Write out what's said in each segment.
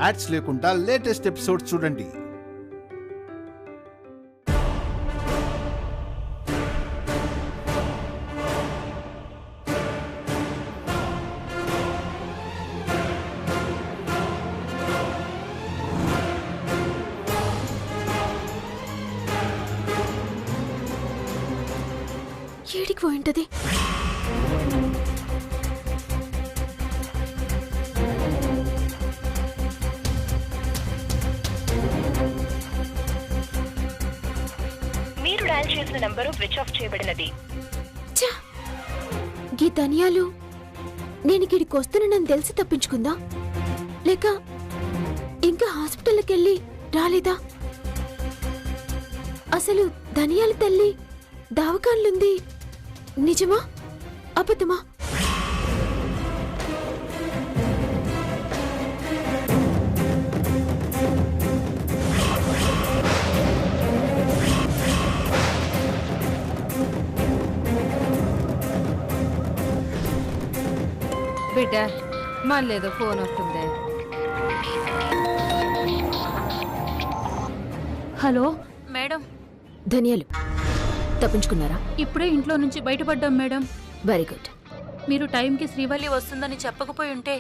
Ads లేకుండా latest episodes చూడండి. ఏడికి పోయింటది? మీరు డయల్ చేసిన నంబరు స్విచ్ ఆఫ్ చేయబడినది. గీ ధనియాలు నేను ఇక్కడికి వస్తున్నానని తెలిసి తప్పించుకుందా, లేక ఇంకా హాస్పిటల్కి వెళ్ళి రాలేదా? అసలు ధనియాల తల్లి దావకాన్లుంది నిజమా అబద్ధమా? బిడ్డ మళ్ళేదో ఫోన్ వస్తుంది. హలో మేడం, ధనియాలు తప్పించుకున్నారా? ఇప్పుడే ఇంట్లో నుంచి బయటపడ్డాం మేడం. Very good. మీరు టైంకి శ్రీవల్లి వస్తుందని చెప్పకపోయి ఉంటే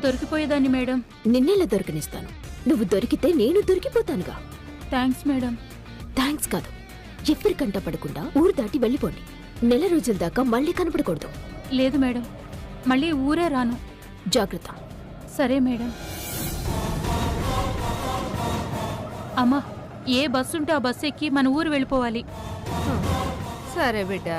దొరికిపోయేదాన్ని మేడం. నిన్నెలా దొరికనిస్తాను? నువ్వు దొరికితే నేను దొరికిపోతానుగా. Thanks madam. థ్యాంక్స్ కాదు, ఎవ్వరి కంట పడకుండా ఊరు దాటి వెళ్ళిపోండి. నెల రోజుల దాకా మళ్ళీ కనపడకూడదు. లేదు మేడం, మళ్ళీ ఊరే రాను. జాగ్రత్త. సరే మేడం. అమ్మా, ఏ బస్సు ఉంటే ఆ బస్సు ఎక్కి మన ఊరు వెళ్ళిపోవాలి. సరే బిడ్డ.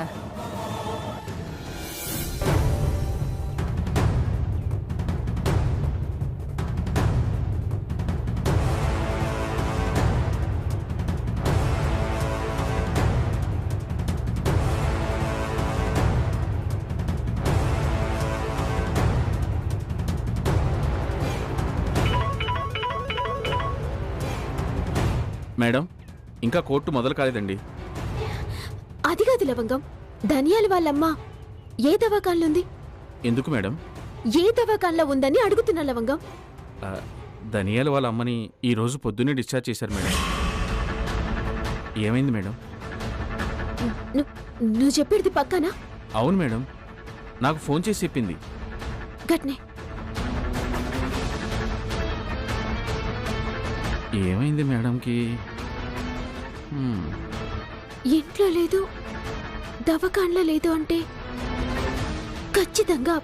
మేడం, ఇంకా కోర్టు మొదలు కాలేదండి. అది కాదు లవంగం, ధనియాల వాళ్ళమ్మ ఏ దవాఖాన్లుంది? ఎందుకు మేడం? ఏ దవాఖాన్లో ఉందని అడుగుతున్నా లవంగం. ధనియాల వాళ్ళ అమ్మని ఈరోజు పొద్దున్నే డిశ్చార్జ్ చేశారు మేడం. ఏమైంది మేడం? నువ్వు చెప్పేది పక్కానా? అవును మేడం, నాకు ఫోన్ చేసి చెప్పింది. గట్నే. ఏమైంది మేడంకి? ఇంట్లో లేదు, దవాఖాన్లో లేదు అంటే ఖచ్చితంగా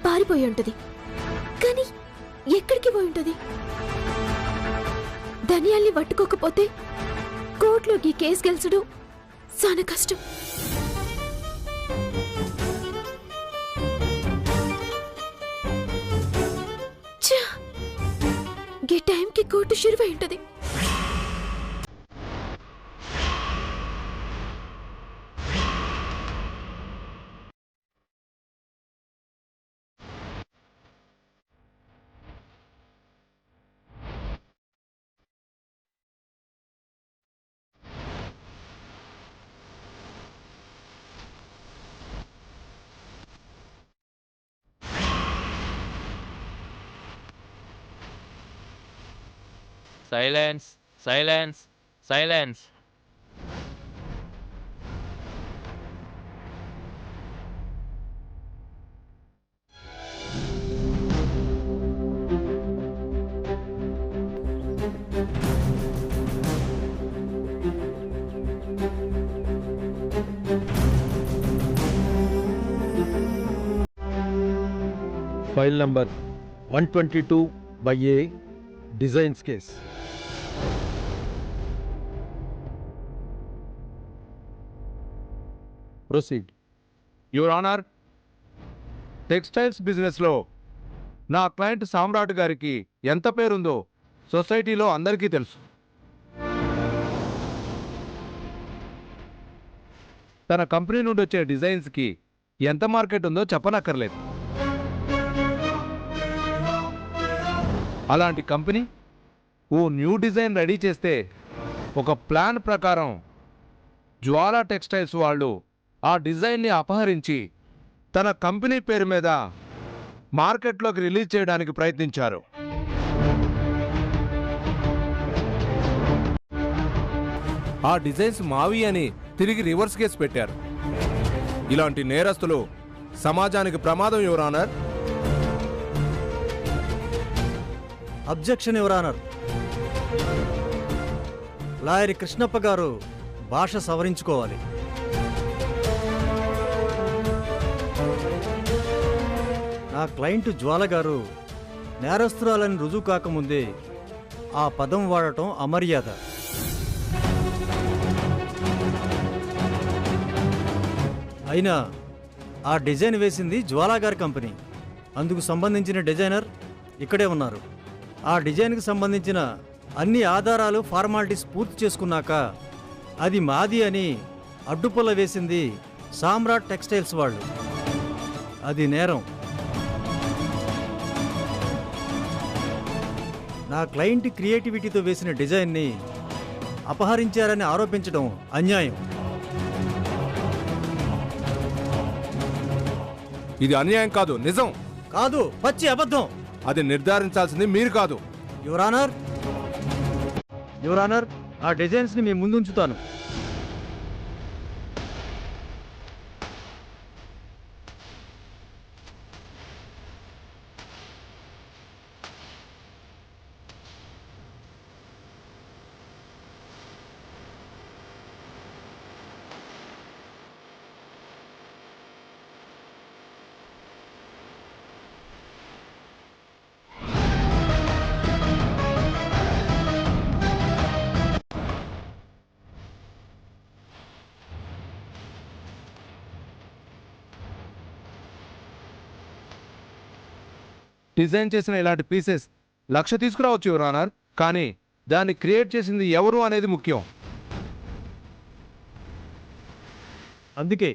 పారిపోయి ఉంటది. కానీ ఎక్కడికి పోయి ఉంటది? ధనియాల్ని పట్టుకోకపోతే కోర్టులోకి కేసు గెలుచుడు చాలా కష్టం. ఈ టైంకి కోర్టు షురువై ఉంటది. Silence, silence, silence. File number 122 by A, Designs case. Proceed. Your honour, textiles బిజినెస్లో నా క్లయింట్ సామ్రాట్ గారికి ఎంత పేరుందో సొసైటీలో అందరికీ తెలుసు. తన కంపెనీ నుండి వచ్చే డిజైన్స్కి ఎంత మార్కెట్ ఉందో చెప్పనక్కర్లేదు. అలాంటి కంపెనీ ఓ న్యూ డిజైన్ రెడీ చేస్తే ఒక ప్లాన్ ప్రకారం జ్వాలా టెక్స్టైల్స్ వాళ్ళు ఆ డిజైన్ని అపహరించి తన కంపెనీ పేరు మీద మార్కెట్లోకి రిలీజ్ చేయడానికి ప్రయత్నించారు. ఆ డిజైన్స్ మావి అని తిరిగి రివర్స్ కేసు పెట్టారు. ఇలాంటి నేరస్తులు సమాజానికి ప్రమాదం, your honour. Objection, your honour. Lawyer Krishnappa గారు భాష సవరించుకోవాలి. నా క్లయింట్ జ్వాల గారు నేరస్తురాలని రుజువు కాకముందే ఆ పదం వాడటం అమర్యాద. అయినా ఆ డిజైన్ వేసింది జ్వాలా గారి కంపెనీ. అందుకు సంబంధించిన డిజైనర్ ఇక్కడే ఉన్నారు. ఆ డిజైన్కి సంబంధించిన అన్ని ఆధారాలు, ఫార్మాలిటీస్ పూర్తి చేసుకున్నాక అది మాది అని అడ్డుపుల్ల వేసింది సామ్రాట్ టెక్స్టైల్స్ వాళ్ళు. అది నేరం. నా క్లయింట్ క్రియేటివిటీతో వేసిన డిజైన్ని అపహరించారని ఆరోపించడం అన్యాయం. ఇది అన్యాయం కాదు, నిజం. కాదు, పచ్చి అబద్ధం. అది నిర్ధారించాల్సింది మీరు కాదు. యువర్ ఆనర్, యువర్ ఆనర్, ఆ డిజైన్స్ని మీ ముందు ఉంచుతాను. డిజైన్ చేసిన ఇలాంటి పీసెస్ 1,00,000 తీసుకురావచ్చు, యువర్ ఆనర్. కానీ దాన్ని క్రియేట్ చేసింది ఎవరు అనేది ముఖ్యం. అందుకే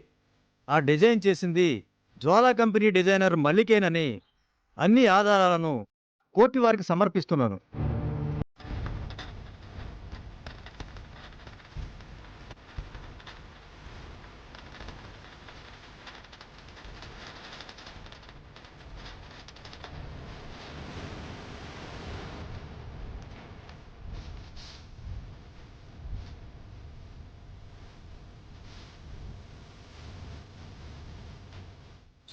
ఆ డిజైన్ చేసింది జ్వాలా కంపెనీ డిజైనర్ మల్లికేనని అన్ని ఆధారాలను కోర్టు వారికి సమర్పిస్తున్నాను.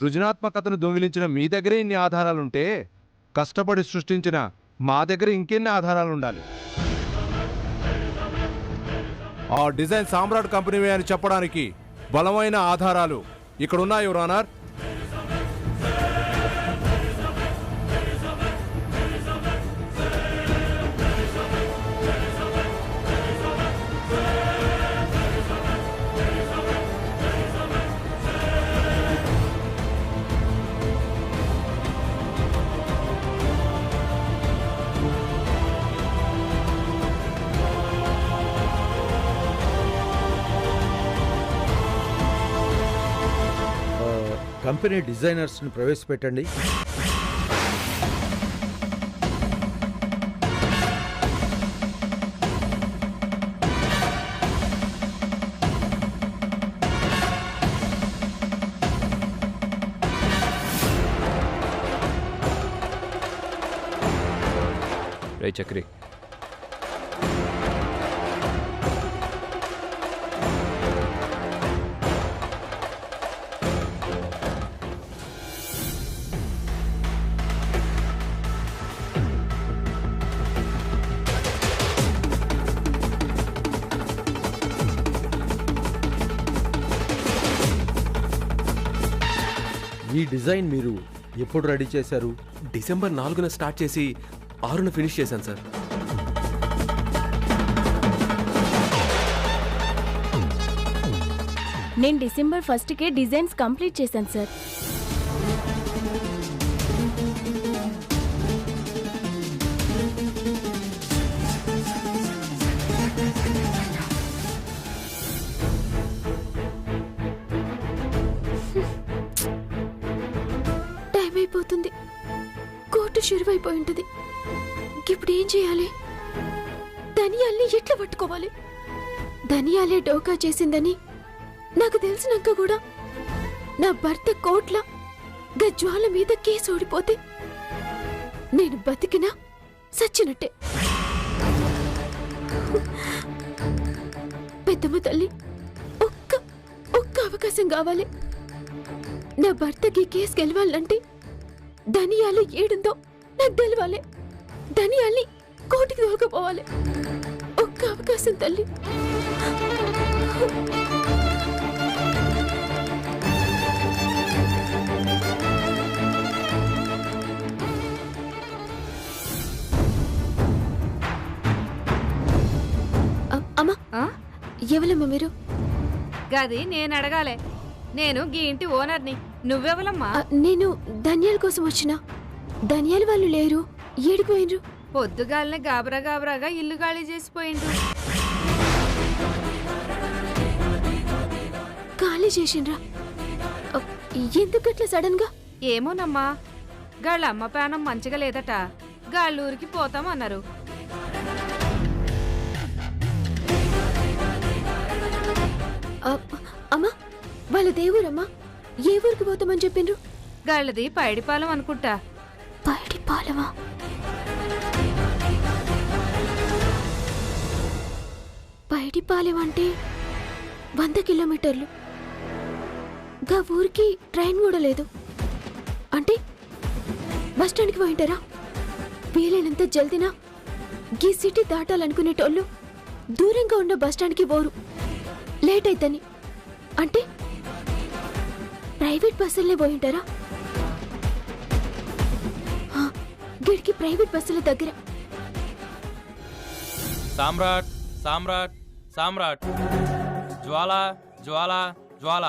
సృజనాత్మకతను దొంగిలించిన మీ దగ్గరే ఇన్ని ఆధారాలుంటే కష్టపడి సృష్టించిన మా దగ్గర ఇంకెన్ని ఆధారాలు ఉండాలి? ఆ డిజైన్ సామ్రాట్ కంపెనీవే అని చెప్పడానికి బలమైన ఆధారాలు ఇక్కడున్నాయి, యువర్ ఆనర్. కంపెనీ డిజైనర్స్ని ప్రవేశపెట్టండి. రే చక్రి, ఈ డిజైన్ మీరు ఎప్పుడు రెడీ చేశారు? డిసెంబర్ 4న స్టార్ట్ చేసి 6న ఫినిష్ చేశాను సార్. నేను డిసెంబర్ 1కే డిజైన్స్ కంప్లీట్ చేశాను సార్. టైం అయిపోతుంది, కోర్టు షురువైపోయి ఉంటుంది. ఇప్పుడు ఏం చేయాలి? ధనియాల్ని ఎట్లా పట్టుకోవాలి? ధనియాలే డోకా చేసిందని నాకు తెలిసినాక కూడా నా భర్త కోట్ల గజ్వాల మీద కేసు ఓడిపోతే నేను బతికినా సచ్చినట్టే. పెద్దమ్మ తల్లి, ఒక్క అవకాశం కావాలి. నా భర్తకి కేసు గెలవాలంటే ధనియాలు ఏడుందో నాకు తెలవాలి. ధనియాల్ని కోటికి దొరకపోవాలి. ఒక్క అవకాశం తల్లి. అమ్మా, ఎవలమ్మా మీరు? గది నేను అడగాలే. నేను గీ ఇంటి ఓనర్ని. నువ్వెవలమ్మా? నేను ధనియాల కోసం వచ్చిన. ధనియాల వాళ్ళు లేరు, ఏడిపోయినరు. పొద్దుగాలనే గాబరాగా ఇల్లు ఖాళీ చేసిపోయిండు. ఖాళీ చేసిండ్రా? ఎందుకట్లా సడన్ గా? ఏమోనమ్మా, గాళ్ళ అమ్మ ప్రాణం మంచిగా లేదట. గాళ్ళూరికి పోతామన్నారు. అమ్మా, వాళ్ళ దేవురమ్మా, ఏ ఊరికి పోతామని చెప్పిండ్రు? గాళ్ళది పైడిపాలెం అనుకుంటా. పైడిపాలెమా? పైడిపాలెం అంటే 100 కిలోమీటర్లు. గా ఊరికి ట్రైన్ కూడా లేదు. అంటే బస్టాండ్కి పోయింటారా? వీలైనంత జల్దినా గీ సిటీ దాటాలనుకునేటోళ్ళు దూరంగా ఉన్న బస్టాండ్కి పోరు, లేట్ అయితని. అంటే ప్రైవేట్ బస్సులనే పోయింటారా? గిడికి ప్రైవేట్ బస్సుల దగ్గర. సామ్రాట్ సామ్రాట్ సామ్రాట్, జ్వాల జ్వాల జ్వాల.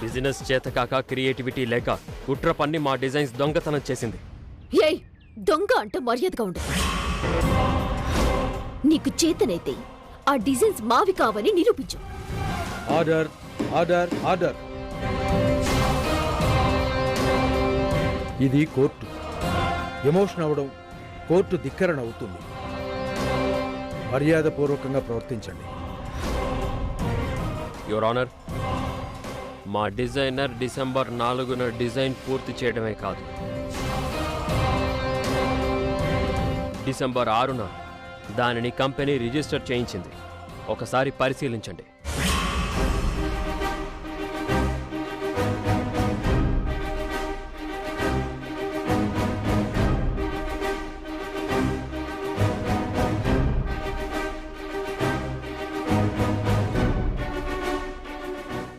బిజినెస్ చేతకాక క్రియేటివిటీ లేక కుట్ర పన్ని మా డిజైన్స్ దొంగతనం చేసింది. ఏయ్, దొంగ అంటే మర్యాదగా ఉండదు. నీకు చేతనైతే ఆ డిజైన్స్ మావి కావని నిరూపించు. Order order order. ఇది కోర్టు. ఎమోషన్ అవడం కోర్టు ధిక్కరణ అవుతుంది. మర్యాదపూర్వకంగా ప్రవర్తించండి. యువర్ ఆనర్, మా డిజైనర్ డిసెంబర్ 4న డిజైన్ పూర్తి చేయడమే కాదు, డిసెంబర్ 6న దానిని కంపెనీ రిజిస్టర్ చేయించింది. ఒకసారి పరిశీలించండి.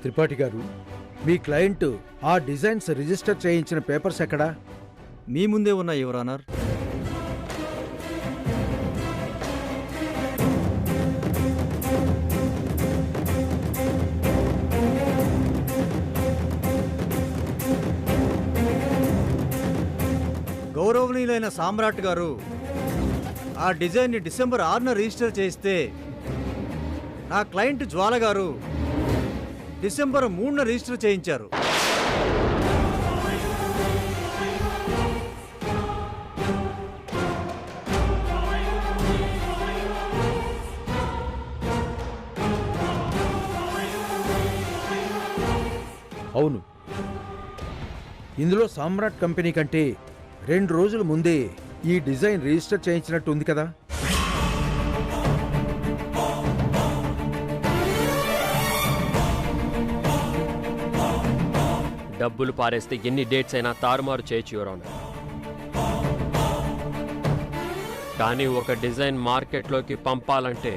త్రిపాఠి గారు, మీ క్లయింట్ ఆ డిజైన్స్ రిజిస్టర్ చేయించిన పేపర్స్ ఎక్కడా? మీ ముందే ఉన్నాయి యువర్ ఆనర్. గౌరవనీయులైన సామ్రాట్ గారు ఆ డిజైన్ని డిసెంబర్ 6న రిజిస్టర్ చేస్తే నా క్లయింట్ జ్వాల గారు డిసెంబర్ 3న రిజిస్టర్ చేయించారు. అవును, ఇందులో సామ్రాట్ కంపెనీ కంటే 2 రోజుల ముందే ఈ డిజైన్ రిజిస్టర్ చేయించినట్టు ఉంది కదా. డబ్బులు పారేస్తే ఎన్ని డేట్స్ అయినా తారుమారు చేయొచ్చు యువర్ ఆనర్. కానీ ఒక డిజైన్ మార్కెట్లోకి పంపాలంటే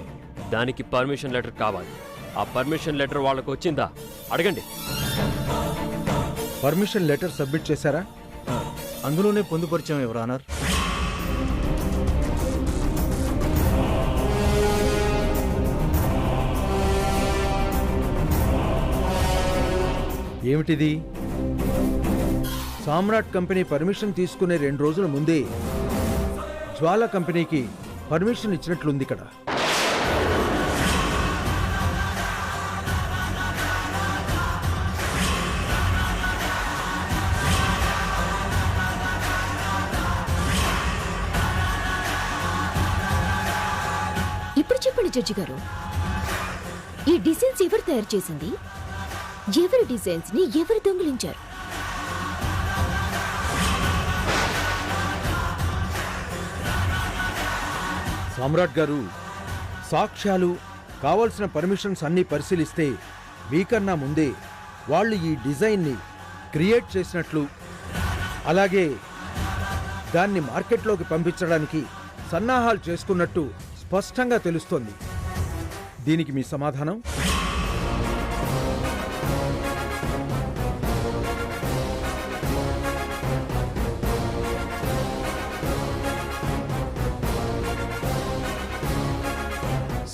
దానికి పర్మిషన్ లెటర్ కావాలి. ఆ పర్మిషన్ లెటర్ వాళ్ళకు వచ్చిందా అడగండి. పర్మిషన్ లెటర్ సబ్మిట్ చేశారా? అందులోనే పొందుపరిచాం యువర్ ఆనర్. ఏమిటిది? సామ్రాట్ కంపెనీ పర్మిషన్ తీసుకునే 2 రోజుల ముందే జ్వాల కంపెనీకి పర్మిషన్ ఇచ్చినట్లుంది ఇక్కడ. ఇప్పుడు చెప్పండి జడ్జి గారు, ఈ డిజైన్స్ ఎవరు తయారు చేసింది? ఎవరి డిజైన్స్ ని ఎవరు దొంగిలించారు? సామ్రాట్ గారు, సాక్ష్యాలు, కావలసిన పర్మిషన్స్ అన్నీ పరిశీలిస్తే వీకన్నా ముందే వాళ్ళు ఈ డిజైన్ని క్రియేట్ చేసినట్లు, అలాగే దాన్ని మార్కెట్లోకి పంపించడానికి సన్నాహాలు చేసుకున్నట్టు స్పష్టంగా తెలుస్తోంది. దీనికి మీ సమాధానం?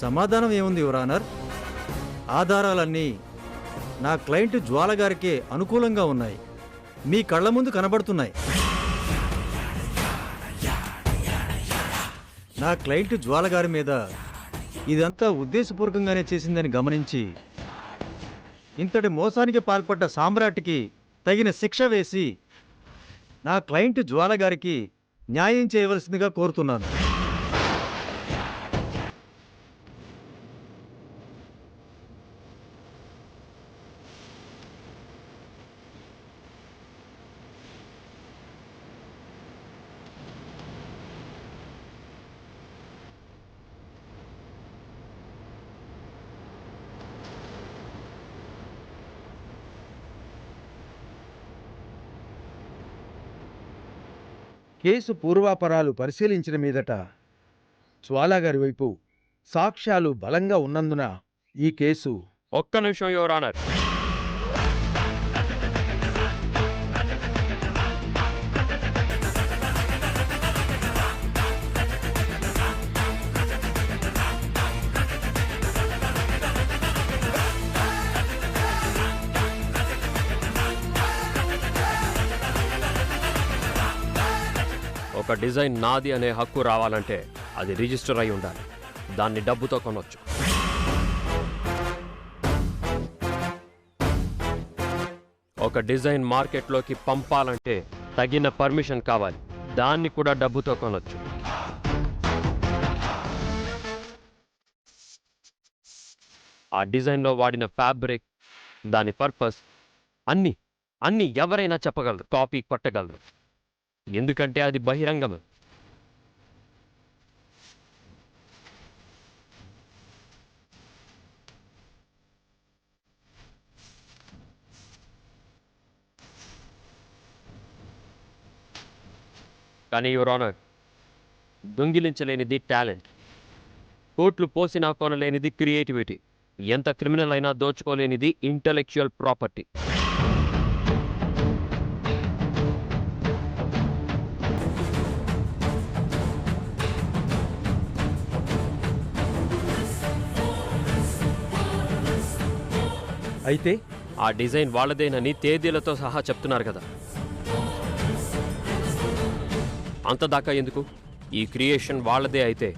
సమాధానం ఏముంది యువర్ ఆనర్? ఆధారాలన్నీ నా క్లయింట్ జ్వాల గారికే అనుకూలంగా ఉన్నాయి, మీ కళ్ళ ముందు కనబడుతున్నాయి. నా క్లయింట్ జ్వాల గారి మీద ఇదంతా ఉద్దేశపూర్వకంగానే చేసిందని గమనించి ఇంతటి మోసానికి పాల్పడ్డ సామ్రాట్కి తగిన శిక్ష వేసి నా క్లయింట్ జ్వాల గారికి న్యాయం చేయవలసిందిగా కోరుతున్నాను. కేసు పూర్వాపరాలు పరిశీలించిన మీదట జ్వాలా గారి వైపు సాక్ష్యాలు బలంగా ఉన్నందున ఈ కేసు. ఒక్క నిమిషం యువర్ ఆనర్. ఒక డిజైన్ నాది అనే హక్కు రావాలంటే అది రిజిస్టర్ అయి ఉండాలి. దాన్ని డబ్బుతో కొనవచ్చు. ఒక డిజైన్ మార్కెట్లోకి పంపాలంటే తగిన పర్మిషన్ కావాలి. దాన్ని కూడా డబ్బుతో కొనవచ్చు. ఆ డిజైన్లో వాడిన ఫ్యాబ్రిక్, దాని పర్పస్ అన్నీ ఎవరైనా చెప్పగలరు, కాపీ కొట్టగలరు. ఎందుకంటే అది బహిరంగం. కానీ యువర్ ఆనర్, దొంగిలించలేనిది టాలెంట్, కోట్లు పోసినా కొనలేనిది క్రియేటివిటీ, ఎంత క్రిమినల్ అయినా దోచుకోలేనిది ఇంటలెక్చువల్ ప్రాపర్టీ. అయితే ఆ డిజైన్ వాళ్ళదేనని తేదీలతో సహా చెప్తున్నారు కదా. అంతదాకా ఎందుకు? ఈ క్రియేషన్ వాళ్ళదే అయితే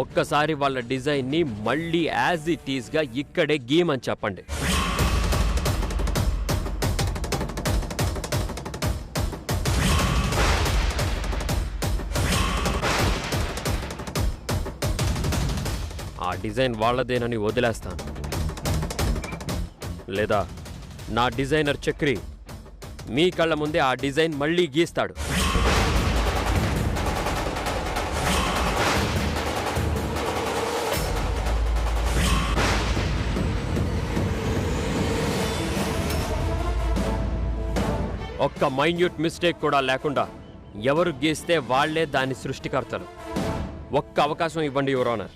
ఒక్కసారి వాళ్ళ డిజైన్ని మళ్ళీ యాజ్ ఇట్ ఈస్గా ఇక్కడే గీమని చెప్పండి. ఆ డిజైన్ వాళ్ళదేనని వదిలేస్తాను, లేదా నా డిజైనర్ చక్రి మీ కళ్ళ ముందే ఆ డిజైన్ మళ్ళీ గీస్తాడు. ఒక్క మైన్యూట్ మిస్టేక్ కూడా లేకుండా ఎవరు గీస్తే వాళ్లే దాని సృష్టికర్తలు. ఒక్క అవకాశం ఇవ్వండి యువర్ ఆనర్.